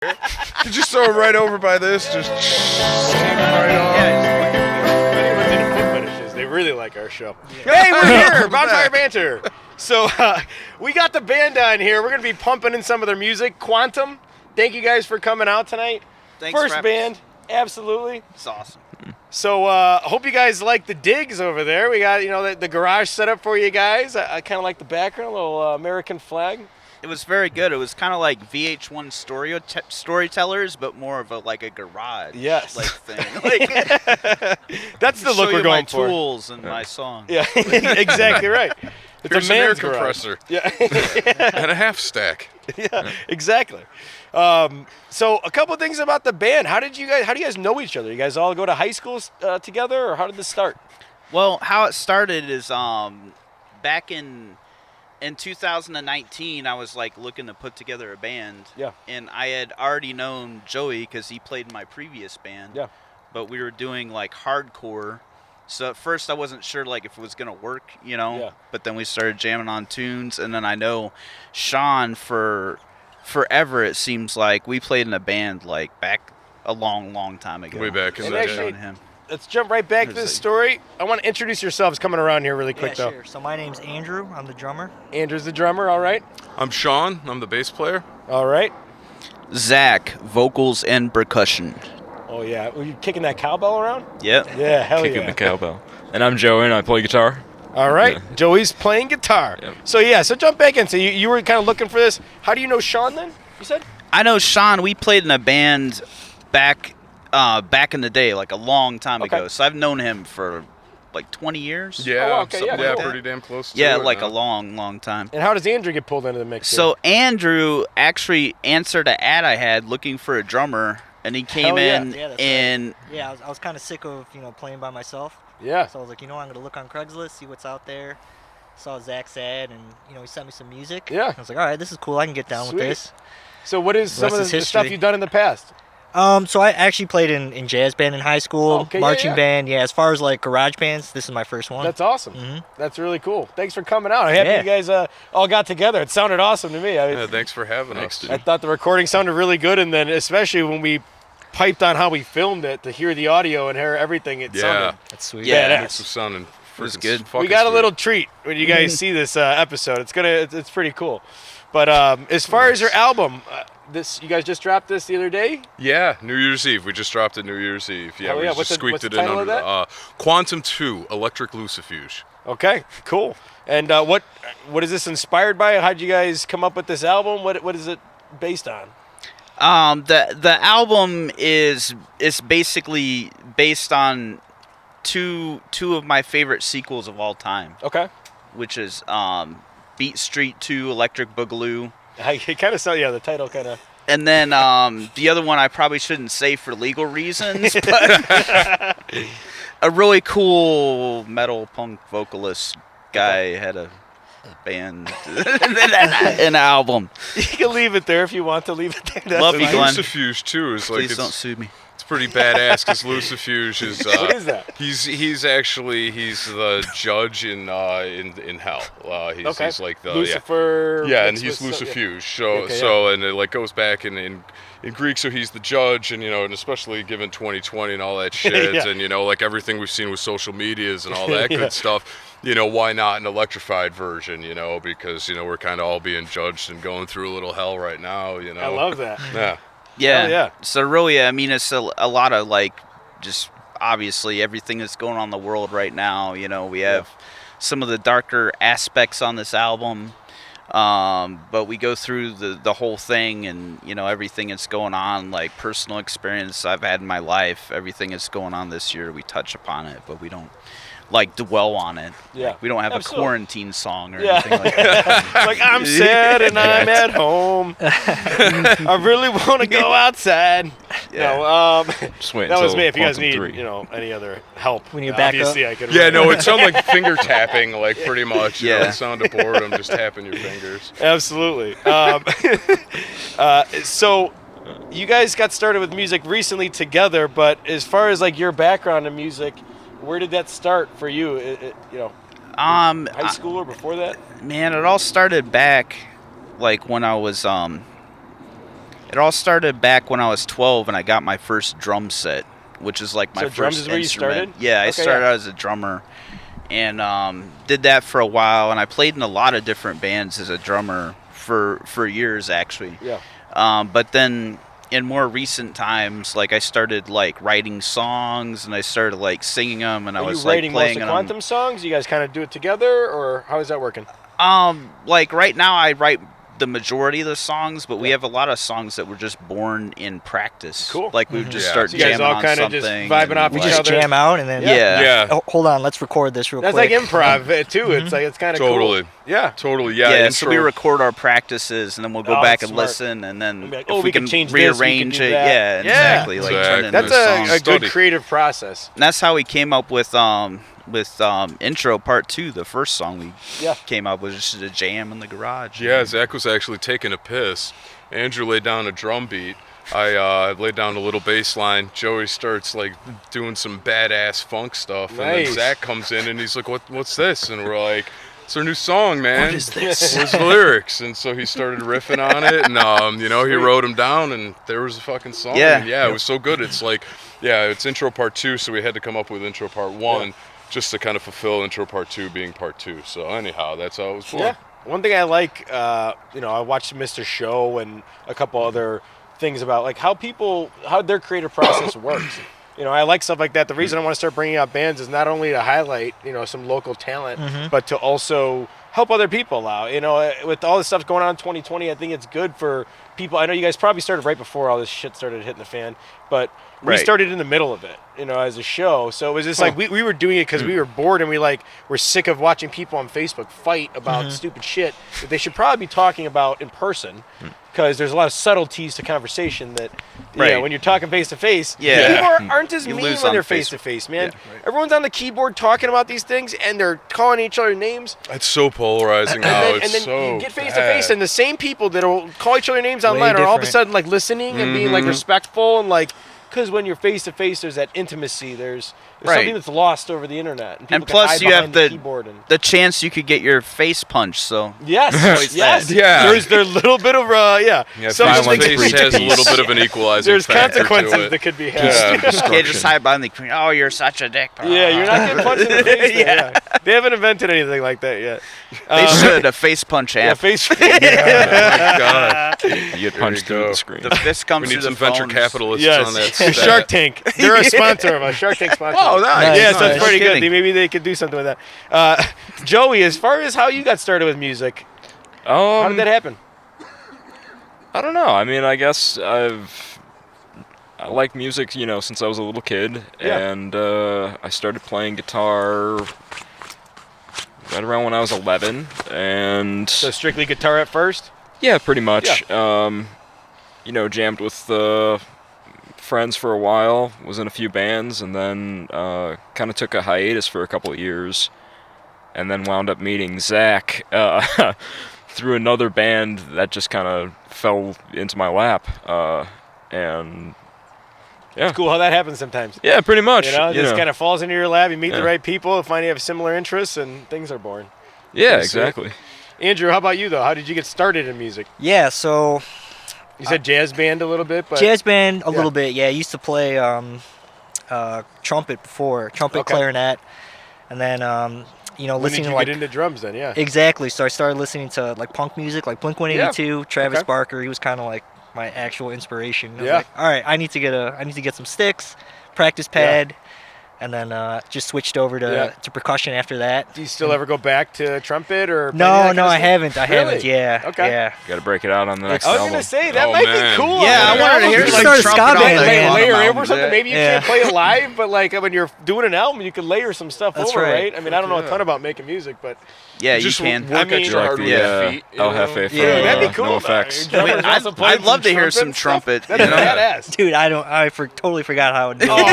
You just throw him right over by this, just shave him right off. Yeah, anyone's into foot fetishes, they really like our show. Hey, we're here, Bonfire Banter. So we got the band on here. We're going to be pumping in some of their music. Quantum, thank you guys for coming out tonight. Thanks, First band, absolutely. It's awesome. So hope you guys like the digs over there. We got, the garage set up for you guys. I kind of like the background, a little American flag. It was very good. It was kind of like VH1 storytellers, but more of a garage thing. That's the look we're going for. My tools and my song. Yeah, exactly right. It's Here's a man's an air compressor. Yeah. And a half stack. Yeah, exactly. So a couple things about the band. How do you guys know each other? You guys all go to high school together, or how did this start? Well, how it started is back in 2019, I was looking to put together a band. Yeah. And I had already known Joey because he played in my previous band. Yeah. But we were doing hardcore. So at first I wasn't sure if it was gonna work, Yeah. But then we started jamming on tunes, and then I know Sean for forever. It seems like we played in a band back a long time ago. Way back in And the actually, day. let's jump right back to this story. I want to introduce yourselves coming around here really quick, though. Sure. So my name's Andrew. I'm the drummer. Andrew's the drummer, all right? I'm Sean. I'm the bass player. All right. Zach, vocals and percussion. Oh, yeah. Were you kicking that cowbell around? Yep. Yeah, hell Kicking yeah. the cowbell. And I'm Joey, and I play guitar. All right. Joey's playing guitar. Yep. So jump back in. So you were kind of looking for this. How do you know Sean then, you said? I know Sean. We played in a band back in the day, a long time ago. So I've known him for 20 years. Yeah, Oh, okay, something yeah, like cool. pretty damn close to Yeah, it. a long time. And how does Andrew get pulled into the mix? So Andrew actually answered an ad I had looking for a drummer, and he came Hell yeah. in Yeah, that's and Yeah, I was kind of sick of playing by myself. Yeah. So I was like, I'm gonna look on Craigslist, see what's out there. Saw Zach's ad, and he sent me some music. Yeah. I was like, all right, this is cool. I can get down Sweet. with this. So what is some of Rest the is stuff history. you've done in the past? So I actually played in jazz band in high school, Okay, yeah, marching yeah. band. Yeah, as far as garage bands, this is my first one. That's awesome. Mhm. That's really cool. Thanks for coming out. I'm happy Yeah. you guys all got together. It sounded awesome to me. Yeah, thanks for having us. I thought the recording sounded really good, and then especially when we piped on how we filmed it to hear the audio and hear everything, it Yeah. sounded That's sweet. Yeah. badass. Makes it sounding was freaking good. fucking We got a sweet. little treat when you guys see this episode. It's pretty cool. But as far as your album, you guys just dropped this the other day. Yeah, New Year's Eve. We just dropped it New Year's Eve. Yeah, Oh, we yeah. just What's the squeaked it in title of under that? Quantum 2, Electric Lucifuge. Okay, cool. And what is this inspired by? How'd you guys come up with this album? What is it based on? the album is basically based on two of my favorite sequels of all time, Okay. which is Beat Street 2, Electric Boogaloo. It kind of sounds, the title kind of. And then the other one I probably shouldn't say for legal reasons, but a really cool metal punk vocalist guy had a band, an album. You can leave it there if you want to leave it there. That's Love you, fine. Glenn. Lucifuge too is Please don't sue me. it's pretty badass because Lucifuge is. What is that? He's the judge in hell. He's like the Lucifer. Yeah, and mixed he's with- Lucifuge. Okay, And it goes back in Greek, so he's the judge, and and especially given 2020 and all that shit, Yeah. and everything we've seen with social medias and all that Yeah. good stuff. Why not an electrified version? Because we're kind of all being judged and going through a little hell right now. I love that. Yeah. Yeah. Hell yeah. So really, I mean, it's a lot of just obviously everything that's going on in the world right now. We have some of the darker aspects on this album, but we go through the whole thing and everything that's going on, personal experience I've had in my life, everything that's going on this year. We touch upon it, but we don't dwell on it. Yeah. We don't have Absolutely. a quarantine song or Yeah. anything like that. I'm sad and I'm at home. I really want to go outside. Yeah. No, Just wait that was until me. If you guys Quantum need, 3. any other help, We need backup. obviously I could. Yeah, no, it sounded like finger tapping, pretty much. Yeah. The sound of boredom, just tapping your fingers. Absolutely. So, you guys got started with music recently together, but as far as your background in music, where did that start for you? High school or before that? Man, it all started back when I was It all started back when I was 12 and I got my first drum set, which is like my first drums is where you instrument. started? Yeah, I Okay, started yeah. out as a drummer, and did that for a while. And I played in a lot of different bands as a drummer for years, actually. Yeah. But then in more recent times, like I started like writing songs and I started like singing them, and I Are was you like writing most playing of them. Quantum songs? You guys kind of do it together, or how is that working? Like right now I write the majority of the songs, but we have a lot of songs that were just born in practice. Cool. Like we would just Yeah. start So you guys jamming all on kinda something. just vibing off and, We each just other. jam out and then. Yeah. Yeah. Oh, hold on, let's record this real That's quick. like improv too. It's like it's kind of Totally. cool. Yeah. Totally. Yeah. Yeah, intro. so we record our practices and then we'll go Oh, back that's and smart. listen, and then We'll be like, if oh, we can change this, we can rearrange do it. that. Yeah, Yeah. exactly. Like Exactly. turn into That's a a song. good Study. creative process. And that's how we came up with intro part 2. The first song we Yeah. came up with just a jam in the garage. Yeah, Zach was actually taking a piss. Andrew laid down a drum beat. I laid down a little bass line. Joey starts like doing some badass funk stuff, and Nice. then Zach comes in and he's like, "What's this?" And we're like, "It's our new song, man. What is this? Where's the lyrics?" And so he started riffing on it, and he wrote them down, and there was a fucking song. Yeah. And yeah, it was so good. It's like, yeah, it's intro part 2, so we had to come up with intro part 1 just to kind of fulfill intro part 2 being part 2. So anyhow, that's how it was born. Yeah. One thing I like, I watched Mr. Show and a couple other things about like how their creative process works. I like stuff like that. The reason I want to start bringing out bands is not only to highlight, some local talent, but to also help other people out. With all this stuff going on in 2020, I think it's good for people. I know you guys probably started right before all this shit started hitting the fan, but we Right. started in the middle of it, as a show. So it was just like we were doing it because we were bored and we're sick of watching people on Facebook fight about stupid shit that they should probably be talking about in person. Because there's a lot of subtleties to conversation that, Right. when you're talking face to face, Yeah. people aren't as You mean lose when on they're Facebook. face to face, man. Everyone's on the keyboard talking about these things, and they're calling each other names. It's so polarizing now. And It's then so you get face bad. to face, and the same people that'll call each other names online are all of a different. sudden like listening and being like respectful and like. Because when you're face to face, there's that intimacy. There's Right. something that's lost over the internet, people And can plus hide you have behind the keyboard and. the chance you could get your face punched. So Yes, Always yes, that. Yeah. There's a little bit of Yeah, some face things- to face has a little bit of an equalizing There's factor consequences to it. that could be Yeah, had. you can't destruction. just hide behind the screen. Oh, you're such a dick. Yeah, you're not getting punched in the face. There, yeah. They haven't invented anything like that yet. They should. A face punch Yeah, app. face. Oh my God. You get punched There you through go. the screen. The fist comes We need through some the venture phones. capitalists Yes, on that. Shark Tank. They're a sponsor of us. Shark Tank sponsor. Oh, nice. Yeah, so Nice. it's pretty No good. kidding. Maybe they could do something with that. Joey, as far as how you got started with music, how did that happen? I don't know. I mean, I guess I like music, since I was a little kid, Yeah. and I started playing guitar right around when I was 11, and So strictly guitar at first? yeah, pretty much. Jammed with friends for a while, was in a few bands, and then kind of took a hiatus for a couple of years, and then wound up meeting Zach through another band that just kind of fell into my lap, and yeah, It's cool how that happens sometimes. yeah, pretty much. It just kind of falls into your lap. You meet the right people, find you have similar interests, and things are born. yeah, Pretty sick. exactly. Andrew, how about you though? How did you get started in music? Yeah, so You said jazz band a little bit, but jazz band a yeah. little bit. Yeah, I used to play trumpet before, trumpet, Okay. clarinet, and then when did listening you to like get into drums then? Yeah. exactly. So I started listening to like punk music, like Blink-182, Travis Okay. Barker. He was kind of like my actual inspiration. I was Yeah. like, all right, I need to get some sticks, practice pad, and then just switched over to percussion after that. Do you still ever go back to trumpet or? play any of No, that kind no, of I stuff? haven't. I haven't. Really? Yeah. Okay. Yeah. Got to break it out on the next I was album. gonna say that Oh, might man. be cool. Yeah, I wanted to hear You like start a trumpet ska on band, like man. one of layer them over albums, something. yeah. Maybe you can't play it live, but like when you're doing an album, you can layer some stuff That's over, right. right? I mean, I don't know a ton about making music, but Yeah, you Just can. work I mean- extra hard with Yeah. your feet. you El know? Jefe for Yeah, that'd be cool. No effects. Drummers I mean, also playing I'd love some to hear some and stuff. trumpet, That'd be you know? badass. Dude, totally forgot how to do Oh, it.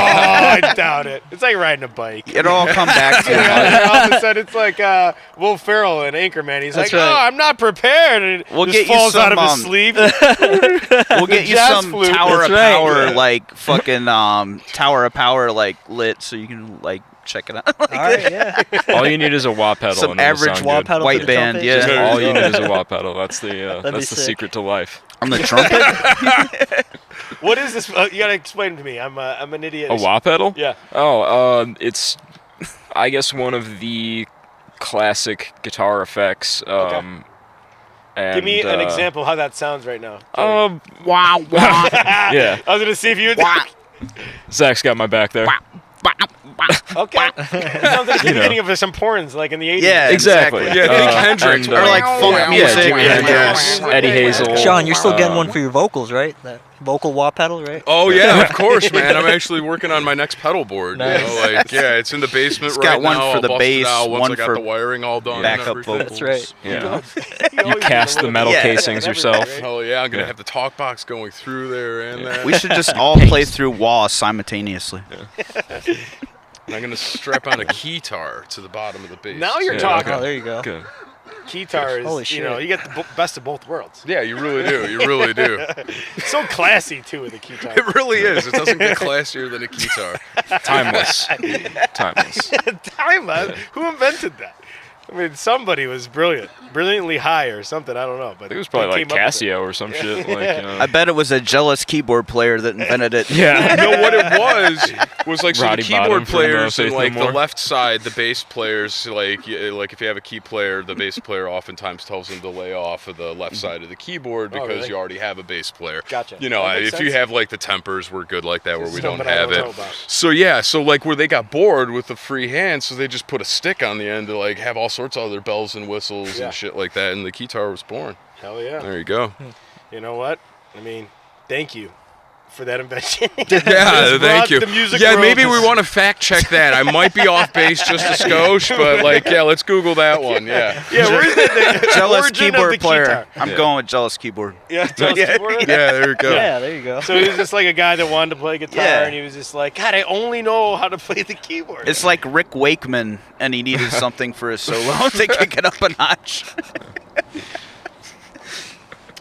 I doubt it. It's like riding a bike. It'll all come back to Yeah, all of a sudden it's like Will Ferrell in Anchorman. He's That's like, right. "Oh, I'm not prepared," and it We'll just get you falls out some, of his sleeve. We'll get you jazz some flute. Tower That's of right. Power, Yeah. like fucking Tower of Power, like lit, so you can like check it out. All right, yeah. All you need is a wah pedal. Some and it'll average sound wah good. pedal. white for the band, trumpet? yeah. Just all you need is a wah pedal. That's the be that's the sick. secret to life. On the trumpet. What is this? You gotta explain it to me. I'm an idiot. A wah pedal? Yeah. Oh, it's I guess one of the classic guitar effects. And, Give me an example of how that sounds right now. Wow, Wow. yeah. I was gonna see if you would. Zach's got my back there. Okay. It sounds like the beginning of some porns, like in the 80s. Yeah, Exactly. Yeah, think Hendrix. and, Or like funk music. Jimi Hendrix, Yeah. Eddie Hazel. Sean, you're still getting one for your vocals, right? That vocal wah pedal, right? Oh yeah, of course, man. I'm actually working on my next pedal board. Nice. You know, like it's in the basement It's right got one now. for I'll the bust bass, it out once one I got for the wiring all done. backup and everything. vocals. That's right. Yeah. You cast the metal Yeah. casings yourself. Hell yeah, I'm gonna Yeah. have the talk box going through there and that. We should just all play through wah simultaneously. And I'm gonna strap on a keytar to the bottom of the bass. Now you're Yeah, talking. Oh, there you go. Good. Keytar is, Holy shit. you get the best of both worlds. Yeah, you really do. You really do. So classy too with the keytar. It really is. It doesn't get classier than a keytar. Timeless. Timeless. Timeless. Who invented that? I mean, somebody was brilliantly high or something. I don't know, but I think it was probably they like came up with it. Casio or some shit. Like, I bet it was a jealous keyboard player that invented it. yeah. No, what it was like so the Roddy keyboard Bottom from No players Faith and No like the More. left side, the bass players, like if you have a key player, the bass player oftentimes tells them to lay off of the left side of the keyboard because really? you already have a bass player. Gotcha. You know, That makes if you sense. have like the tempers, we're good like that where we don't Something I have don't it. know about. So yeah, so like where they got bored with the free hand, so they just put a stick on the end to like have all sorts of other bells and whistles Yeah. and shit like that, and the keytar was born. Hell yeah. There you go. You know what? I mean, thank you for that invention. Yeah, Just thank brought you. the music Yeah, world maybe to- we want to fact check that. I might be off base just a skosh, but like, yeah, let's Google that one. Yeah. Yeah, where's the Jealous origin of keyboard the player. keytar? I'm going with jealous keyboard. Yeah, jealous keyboard. Yeah, there you go. Yeah, there you go. So he was just like a guy that wanted to play guitar, Yeah. and he was just like, God, I only know how to play the keyboard. It's like Rick Wakeman, and he needed something for his solo to kick it up a notch.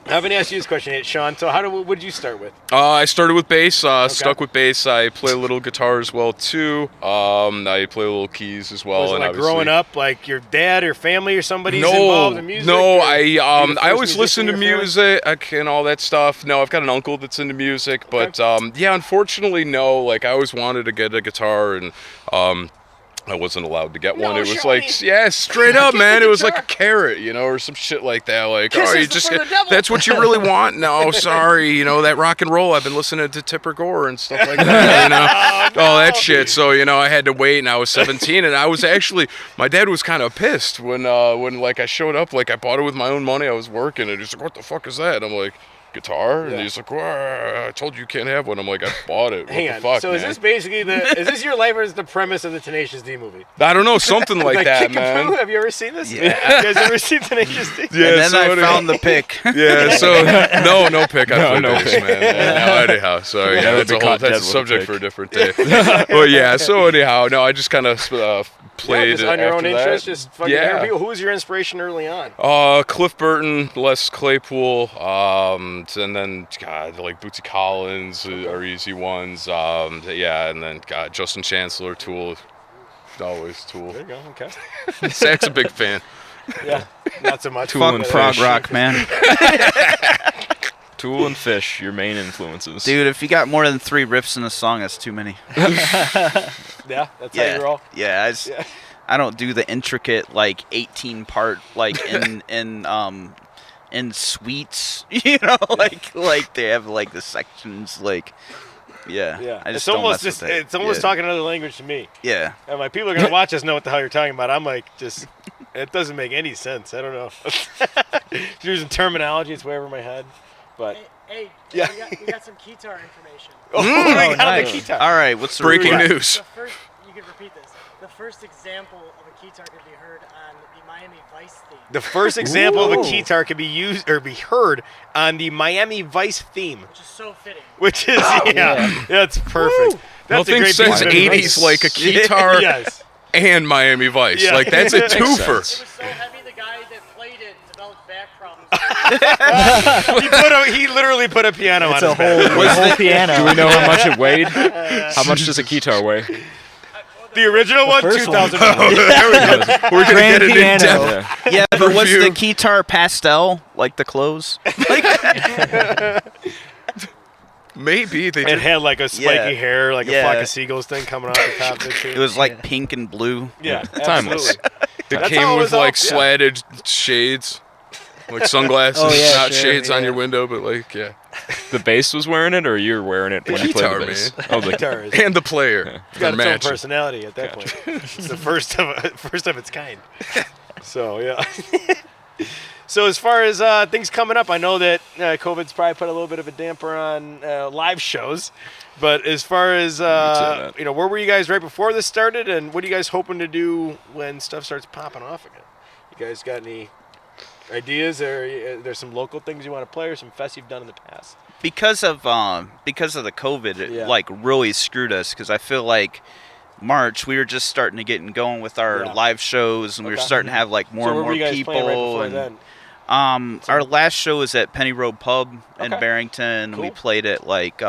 I haven't asked you this question yet, Sean. So what did you start with? I started with bass, stuck with bass. I play a little guitar as well too. I play a little keys as well. Was it and like obviously- growing up, like your dad or family or somebody's No, involved in music? no. or I you the I first always musician listen to in your family? music and all that stuff. No, I've got an uncle that's into music, but yeah, unfortunately, no. Like I always wanted to get a guitar and. I wasn't allowed to get one. No, It was Shawnee. like, yeah, straight up, Get man. the It was like guitar. a carrot, you know, or some shit like that. Like, Kisses oh, you just for the devil. that's what you really want? No, sorry, you know that rock and roll. I've been listening to Tipper Gore and stuff like that, you know, all that shit. So you know, I had to wait, and I was 17, and I was actually, my dad was kind of pissed when like I showed up, like I bought it with my own money. I was working, and he's like, "What the fuck is that?" I'm like, guitar, and Yeah. he's like, well, I told you you can't have one. I'm like, I bought it. What Hang the on. fuck, So man? is this basically is this your life or is the premise of the Tenacious D movie? I don't know, something like that, Kick and man. Poo? Have you ever seen this? Yeah. You guys ever seen Tenacious D? Yeah, and then so I anyhow- found the pick. Yeah, so no pick. I play No bass, pick. man. Yeah, no, anyhow, so yeah, That would that's be a whole caught dead that's a with a subject pick. for a different day. But yeah, so anyhow, no, I just kind of played just on your own after that. interest, just fucking Yeah. interview. Who was your inspiration early on? Cliff Burton, Les Claypool, and then God, like Bootsy Collins are easy ones. Yeah, and then God, Justin Chancellor, Tool, always Tool. There you go. Okay. Zach's a big fan. Yeah. Not so much. Tool Fuck and prog Fish. rock, man. Tool and Fish, your main influences. Dude, if you got more than 3 riffs in a song, that's too many. Yeah, that's how you roll. Yeah, I don't do the intricate like 18 part like in suites, you know, like they have like the sections like yeah. I It's don't almost mess with that. it's almost yeah. talking another language to me. Yeah. And my people are gonna watch us know what the hell you're talking about. I'm like, just it doesn't make any sense. I don't know. Using terminology, it's way over my head. But Hey, Yeah. we got some keytar information. we got on the nice. keytar. All right, what's the Breaking report? news. The first, you can repeat this. The first example of a keytar could be heard on the Miami Vice theme. The first example of a Ooh. keytar could be used or be heard on the Miami Vice theme, Which is so fitting. which is that's perfect. That's a Nothing great says piece of 80s advice. like a guitar Yes. and Miami Vice. Yeah. Like that's a It twofer. was so heavy, the guy that played it developed back problems. He literally put a piano It's on a his back. whole piano. Do we know how much it weighed? How much does a guitar weigh? The original one, first one. 2004. There we go. We're gonna Grand get an piano. in-depth. Yeah. Yeah, but was Review. the guitar pastel like the clothes? Maybe they It did. had like a spiky Yeah. hair, like a Yeah. flock of seagulls thing coming off the top of it too. It was like pink and blue. yeah, Timeless. absolutely. It That's came how it with was all- like yeah. slatted shades, like sunglasses, Oh, yeah, not sure, shades on yeah. your window, but like The bass was wearing it, or you were wearing it when you played guitar, the bass? man. Oh, the Guitar is and the player. it's got its own matching. personality at that point. It's the first of its kind. So yeah. So as far as things coming up, I know that COVID's probably put a little bit of a damper on live shows. But as far as that. where were you guys right before this started, and what are you guys hoping to do when stuff starts popping off again? You guys got any ideas, or there's some local things you want to play, or some fests you've done in the past? Because of the COVID, it Yeah. like really screwed us. Because I feel like March we were just starting to get going with our Yeah. live shows, and we were Okay. starting to have like more so and where more were you guys people. playing right before and then? our last show was at Penny Road Pub in Okay. Barrington. Cool. We played at like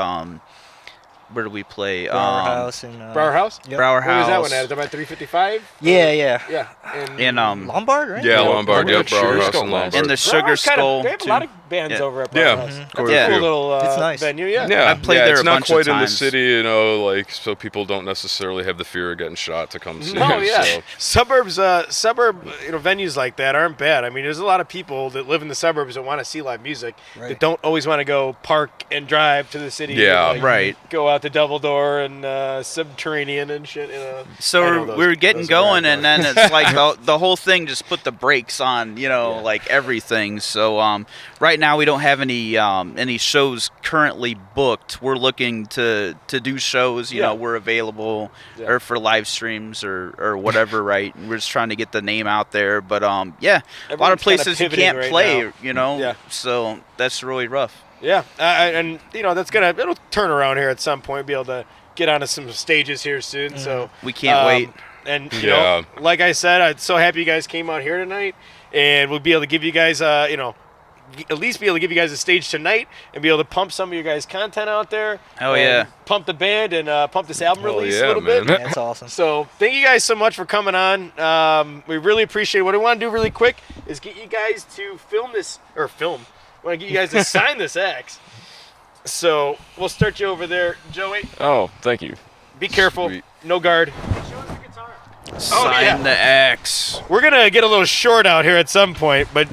where did we play? Brower House and Brower House? Yep. Brower Where was that House. one at? Is that about 355? Yeah, yeah. Yeah. In Lombard, right? Yeah, Yeah, Lombard. Sugar Yep, Brower House Skull and last. Lombard. in the Sugar Skull. They have a too. lot of bands Yeah. over at Yeah. Brower House. Quite a Yeah. Cool few. little It's nice. venue, yeah. Yeah, I played there it's a not bunch of quite in the times. city, like so people don't necessarily have the fear of getting shot to come see. No, it, yeah. so. Suburb venues like that aren't bad. I mean, there's a lot of people that live in the suburbs that want to see live music that Right. don't always want to go park and drive to the city. Yeah. and, Right. Go out to Double Door and Subterranean and shit. I So know those- we were getting those are going, rad and then it's like the whole thing just put the brakes on, like everything. So right now we don't have any shows currently booked. We're looking to do shows. Yeah. We're available Yeah. or for live streams or whatever. Right. We're just trying to get the name out there. But yeah, a lot Everyone's of kinda places you pivoting can't right play. now. Yeah. So that's really rough. Yeah, and it'll turn around here at some point. Be able to get onto some stages here soon. So We can't wait. And Yeah. like I said, I'm so happy you guys came out here tonight, and we'll be able to give you guys, at least be able to give you guys a stage tonight, and be able to pump some of your guys' content out there. Hell and yeah. Pump the band and pump this album Hell release yeah, a little man. bit. That's awesome. So thank you guys so much for coming on. We really appreciate it. What I want to do really quick is get you guys to film. I want to get you guys to sign this X. So we'll start you over there, Joey. Oh, thank you. Be careful. Sweet. No guard. Show us the guitar. Sign yeah. the X. We're gonna get a little short out here at some point, but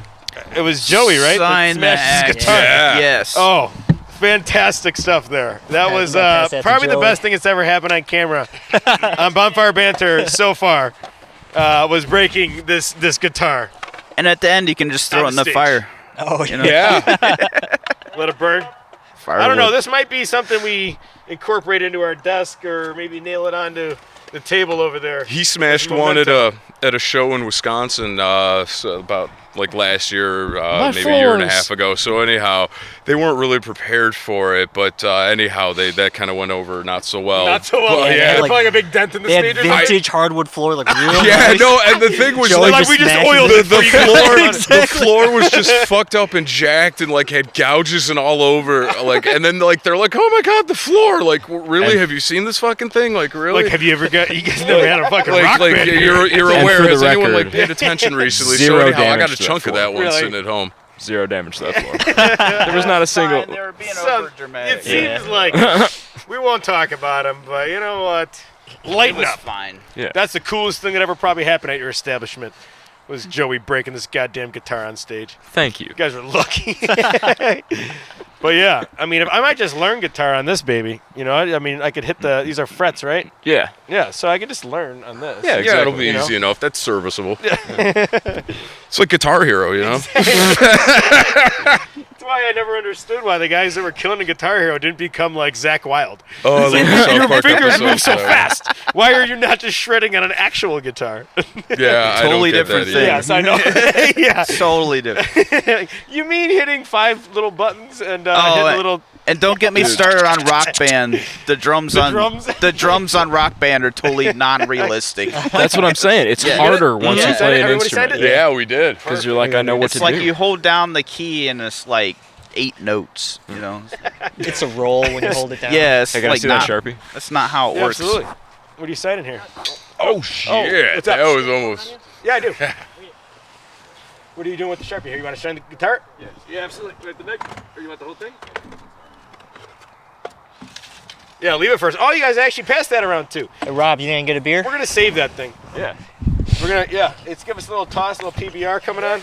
it was Joey, right? Sign that the smashed his X. guitar. Yeah. Yes. Oh, fantastic stuff there. That Yeah, was you gotta pass that to probably the Joey. best thing that's ever happened on camera on Bonfire Banter so far. Was breaking this guitar. And at the end, you can just throw On it in the the stage. fire. Oh, You know? Yeah. Let it burn. Firewood. I don't know. This might be something we incorporate into our desk, or maybe nail it onto the table over there. He smashed one at a show in Wisconsin so about like last year, maybe a year and a half ago. So anyhow, they weren't really prepared for it, but anyhow, that kind of went over not so well. Not so well. But, Yeah, Yeah, they had, yeah. like- Like a big dent in the they had stage or something. vintage hardwood floor, like real yeah, nice. no, and the thing was Joey like, Like we just smashes oiled the, it for the you guys. floor, the floor was just fucked up and jacked and like had gouges and all over. Like, and then like they're like, oh my god, the floor! Like, really? And- have you seen this fucking thing? Like, really? Like, have you ever got? You guys never had a fucking rock like band? you're And aware. for the Has anyone like record, paid attention recently? zero So anyhow, I got damage a to that chunk of floor. that one Really? sitting at home. 0 damage to that floor. There was not a single. Fine, they were being So, over dramatic. It seems like we won't talk about them, but you know what? It Lighten was up. fine. Yeah. That's the coolest thing that ever probably happened at your establishment. Was Joey breaking this goddamn guitar on stage? Thank you. You guys are lucky. But yeah, I mean, if I might just learn guitar on this baby. You know, I mean, I could hit these are frets, right? Yeah. Yeah, so I could just learn on this. Yeah, Yeah, it'll exactly. be You know? easy enough. That's serviceable. It's like Guitar Hero, you know? That's why I never understood why the guys that were killing the Guitar Hero didn't become like Zach Wilde. Oh, like the South Your Park fingers episode, move so uh, fast. Why are you not just shredding on an actual guitar? Yeah, Totally I don't get different that thing. either. Yes, I know. Yeah. Totally different. You mean hitting 5 little buttons and hit Oh, a little? And don't get me started on Rock Band. The drums The drums? on Rock Band are totally non-realistic. That's what I'm saying. It's Yeah. harder once Yeah. you play an Everybody said instrument. it? Yeah, we did. Because you're like, I know what It's to like do. you hold down the key and it's like 8 notes. You know? It's a roll when you hold it down. Yeah, it's Hey, can I like see not. that Sharpie? That's not how it Yeah, works. absolutely. What are you signing here? Oh shit! what's up? That was almost. Yeah, I do. What are you doing with the Sharpie here? You want to string the guitar? Yes. Yeah, absolutely. Like the neck, or you want the whole thing? Yeah, leave it first. Oh, you guys actually passed that around too. Hey, Rob, you didn't get a beer? We're gonna save that thing. Yeah. It's give us a little toss, a little PBR coming on.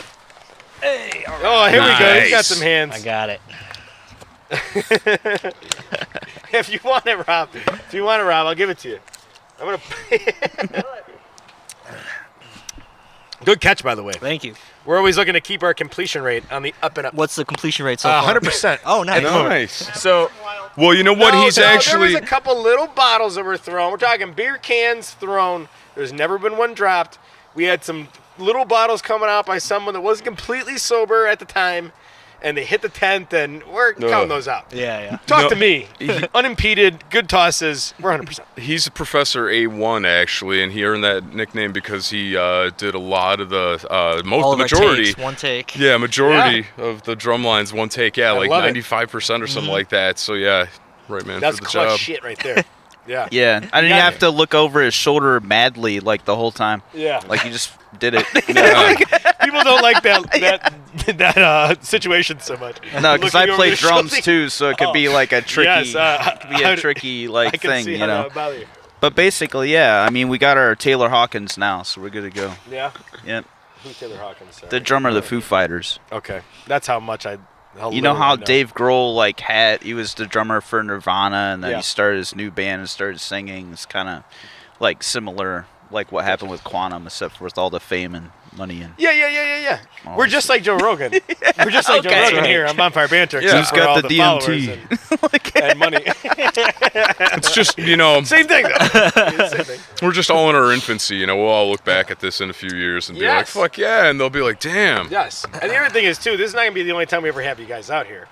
Hey, all right. Oh, here we go. He's got some hands. I got it. If you want it, Rob. I'll give it to you. I'm gonna. Good catch, by the way. Thank you. We're always looking to keep our completion rate on the up and up. What's the completion rate so far? 100%. Oh, nice. Nice. So, Well, you know what? He's there actually. was a couple little bottles that were thrown. We're talking beer cans thrown. There's never been one dropped. We had some little bottles coming out by someone that wasn't completely sober at the time, and they hit the tent, and we're counting those out. Yeah. Talk to me. Unimpeded, good tosses. We're 100%. He's a Professor A1 actually, and he earned that nickname because he did a lot of the All of our majority. takes, one take. Yeah, majority of the drum lines one take. Yeah, like love it. 95% or something like that. So yeah, right man That's for the clutch job. shit right there. Yeah. Yeah, I didn't have to look over his shoulder madly like the whole time. Yeah. Like he just did it. People don't like that situation so much. No, because I Looking over play the drums shoulder. too, so it could be like a tricky, Yes, tricky I like can thing, see you how that know. would bother you. But basically, yeah. I mean, we got our Taylor Hawkins now, so we're good to go. Yeah. Yep. Who's Taylor Hawkins? Sorry. The drummer of the Foo Fighters. Okay, that's how much I. You know how Dave Grohl he was the drummer for Nirvana, and then Yeah. he started his new band and started singing. It's kind of like similar, like what happened with Quantum, except with all the fame and money and. Yeah. all We're this just like Joe Rogan. We're just like Joe Okay. Rogan Right. here on Bonfire Banter. Yeah. except Who's for got all the followers DMT? and money. It's just Same thing though. Same thing. we're just all in our infancy. You know, we'll all look back at this in a few years and be like, Yes. fuck yeah, and they'll be like, damn. Yes. And the other thing is too, this is not gonna be the only time we ever have you guys out here.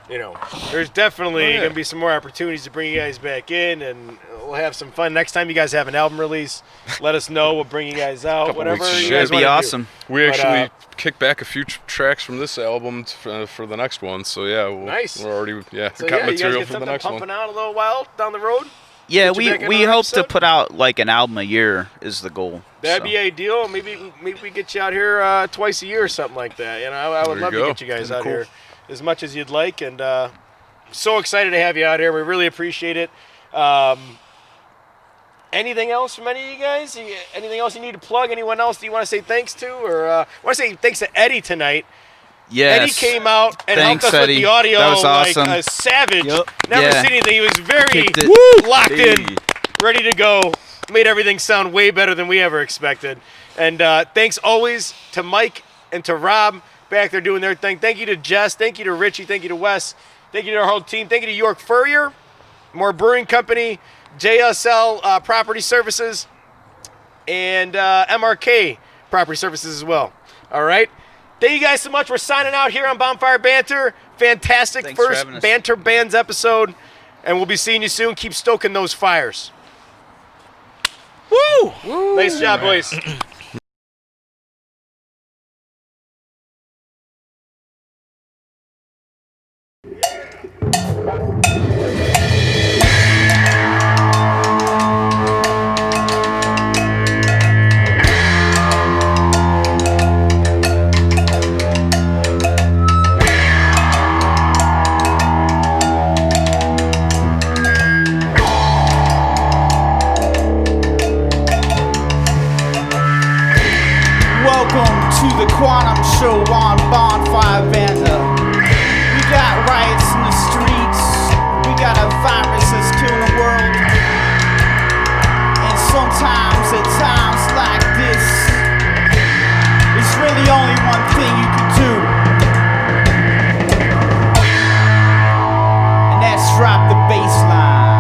You know, there's definitely gonna be some more opportunities to bring you guys back in, and we'll have some fun. Next time you guys have an album release, let us know. We'll bring you guys out. Couple Whatever weeks. you Shit. guys That'd be wanna do. awesome. We But, actually kicked back a few tracks from this album for the next one. So yeah, Nice. we're already So got yeah, you guys material get for the something next pumping one. out a little while down the road. Yeah, Get you back in we another hope to episode? put out like an album a year is the goal. That'd so. be ideal. Maybe we get you out here twice a year or something like that. You know, I would There love you to go. get you guys That'd out be cool. here as much as you'd like, and so excited to have you out here. We really appreciate it. Anything else from any of you guys? Anything else you need to plug? Anyone else that you want to say thanks to? Or I want to say thanks to Eddie tonight. Yes. Eddie came out and Thanks, helped us Eddie. with the audio That was awesome. like a savage. Yep. Never Yeah. seen anything. He was very Kicked it. locked in, Hey. ready to go. Made everything sound way better than we ever expected. And thanks always to Mike and to Rob back there doing their thing. Thank you to Jess. Thank you to Richie. Thank you to Wes. Thank you to our whole team. Thank you to York Furrier, More Brewing Company, JSL Property Services, and MRK Property Services as well. All right. Thank you guys so much. We're signing out here on Bonfire Banter. Fantastic Thanks for first having us. Banter Bands episode. And we'll be seeing you soon. Keep stoking those fires. Woo! Nice job, boys. Welcome to the Quantum Show on Bonfire Banter. We got riots in the streets. We got a virus that's killing the world. And sometimes, at times like this, there's really only one thing you can do. And that's drop the bass line.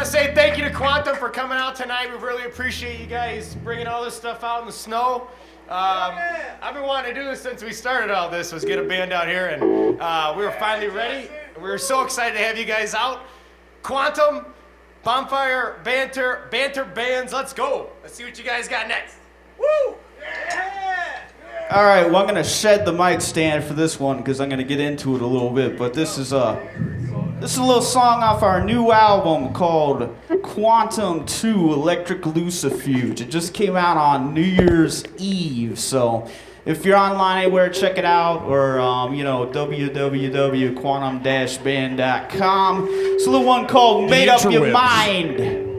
want to say thank you to Quantum for coming out tonight. We really appreciate you guys bringing all this stuff out in the snow. I've been wanting to do this since we started all this, was get a band out here, and we were finally ready. We were so excited to have you guys out. Quantum, Bonfire, Banter Bands, let's go. Let's see what you guys got next. Woo! All right, well, I'm going to shed the mic stand for this one because I'm going to get into it a little bit. But this is a little song off our new album called Quantum 2 Electric Lucifuge. It just came out on New Year's Eve. So if you're online anywhere, check it out. Or, www.quantum-band.com. It's a little one called Made Up Your Mind.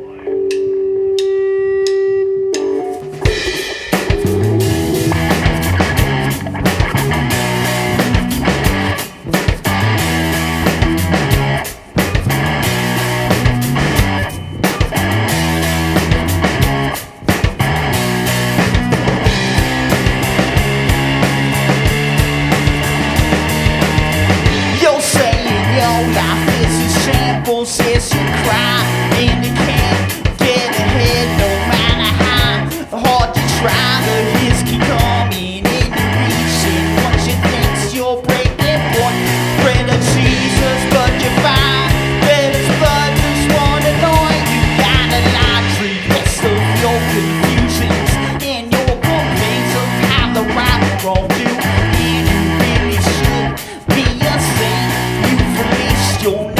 Says you cry and you can't get ahead no matter how hard you try. The hits keep coming and you reaching once you think you're breaking point. Friend of Jesus, but you find that his blood just won't annoy you. Got a laundry list of your confusions and your complaints of how the right and wrong do. And you really should be a saint. You've released your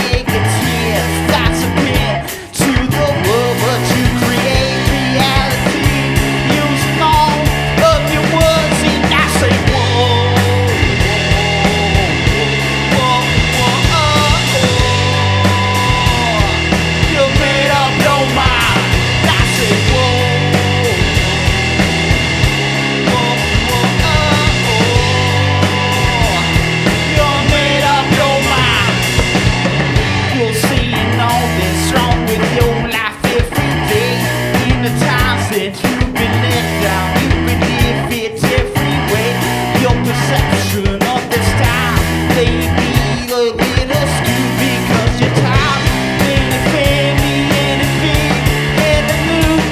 that's a pin to the world, but you create reality using all of your words, and I say whoa, whoa, whoa, you made up your mind. I say whoa, whoa, you made up your mind. You'll see all that's wrong with your life every day. In the times that you've been let down, you believe it every way. Your perception of this time may be a little skewed because you're tired. And the family and the feet and the new.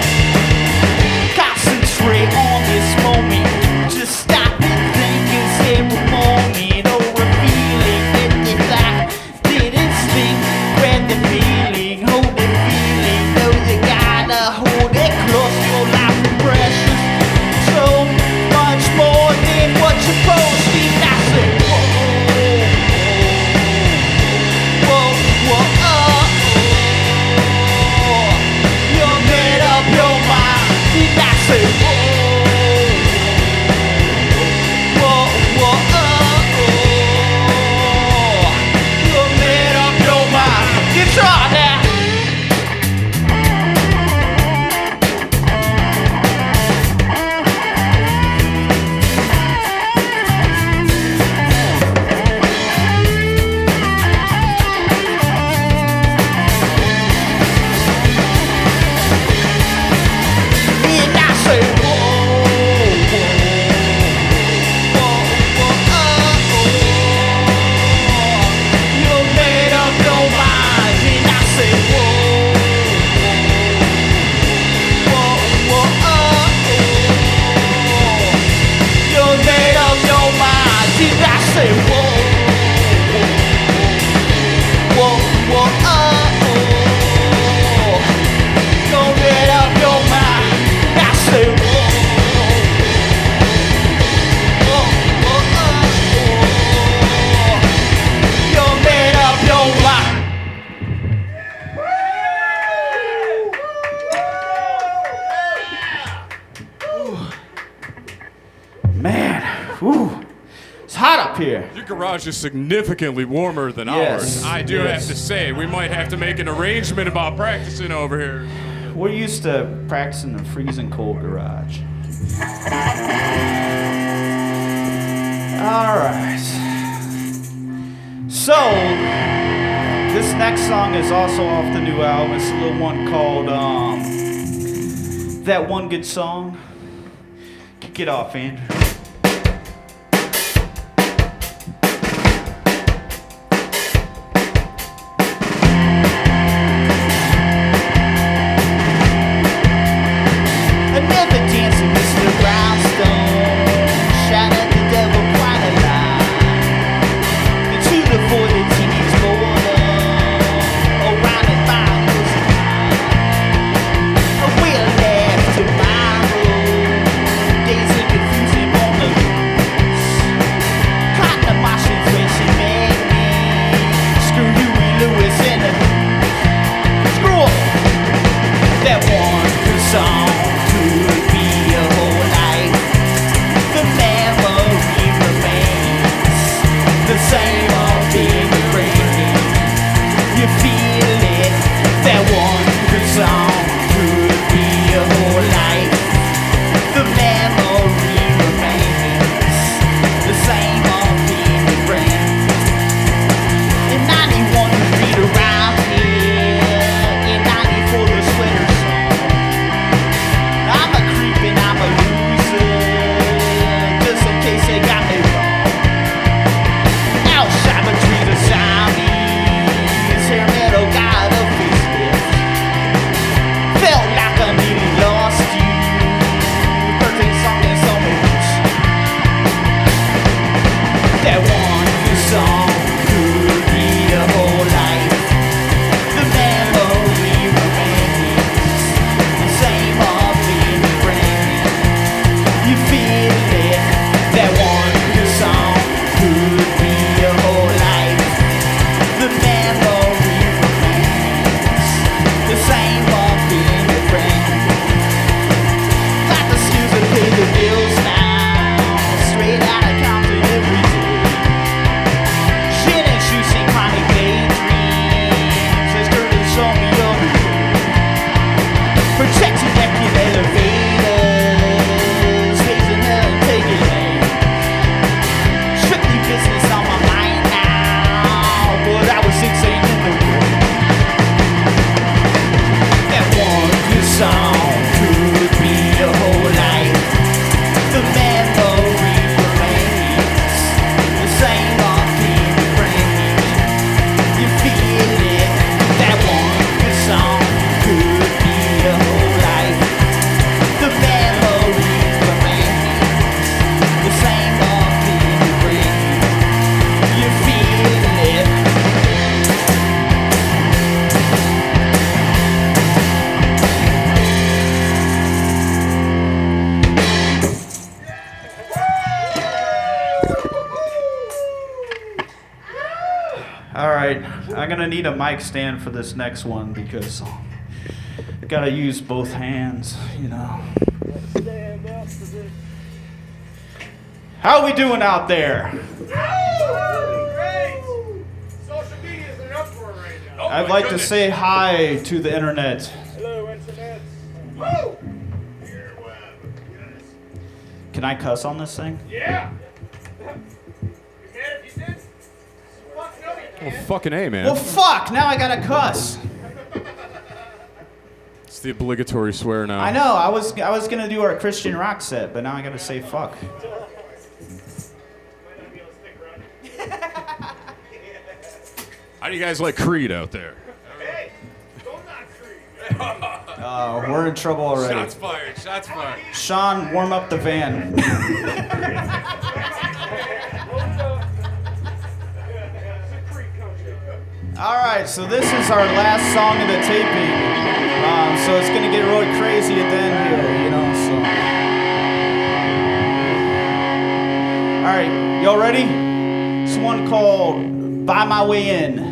Concentrate on this moment. Just stop and think, is there a moment or a feeling that you like didn't sting? Grab the feeling, hold the feeling. Know you gotta hold it close. Your life is precious, so much more than what you're supposed to. I say whoa, whoa, whoa, you made up your mind. I say whoa, whoa, whoa, you made up your mind. Guitar now. And I say whoa, whoa, you made up your mind. And I say whoa, you made up your mind. And I say whoa, you made up your mind. I say whoa, you made up your mind. Man, whew, it's hot up here. Your garage is significantly warmer than Yes, ours. I do yes. have to say, we might have to make an arrangement about practicing over here. We're used to practicing in a freezing cold garage. All right. So, this next song is also off the new album. It's a little one called That One Good Song. Kick it off, Andrew. gonna need a mic stand for this next one because gotta use both hands, you know. How we doing out there? I'd like to say hi to the internet. Hello, internet. Can I cuss on this thing? Yeah. Well, fucking A, man. Well, fuck! Now I gotta cuss. It's the obligatory swear now. I know. I was gonna do our Christian rock set, but now I gotta say fuck. How do you guys like Creed out there? Hey, don't knock Creed. We're in trouble already. Shots fired. Shots fired. Sean, warm up the van. All right, so this is our last song of the taping. So it's gonna get really crazy at the end here, you know. So, all right, y'all ready? It's one called "Buy My Way In."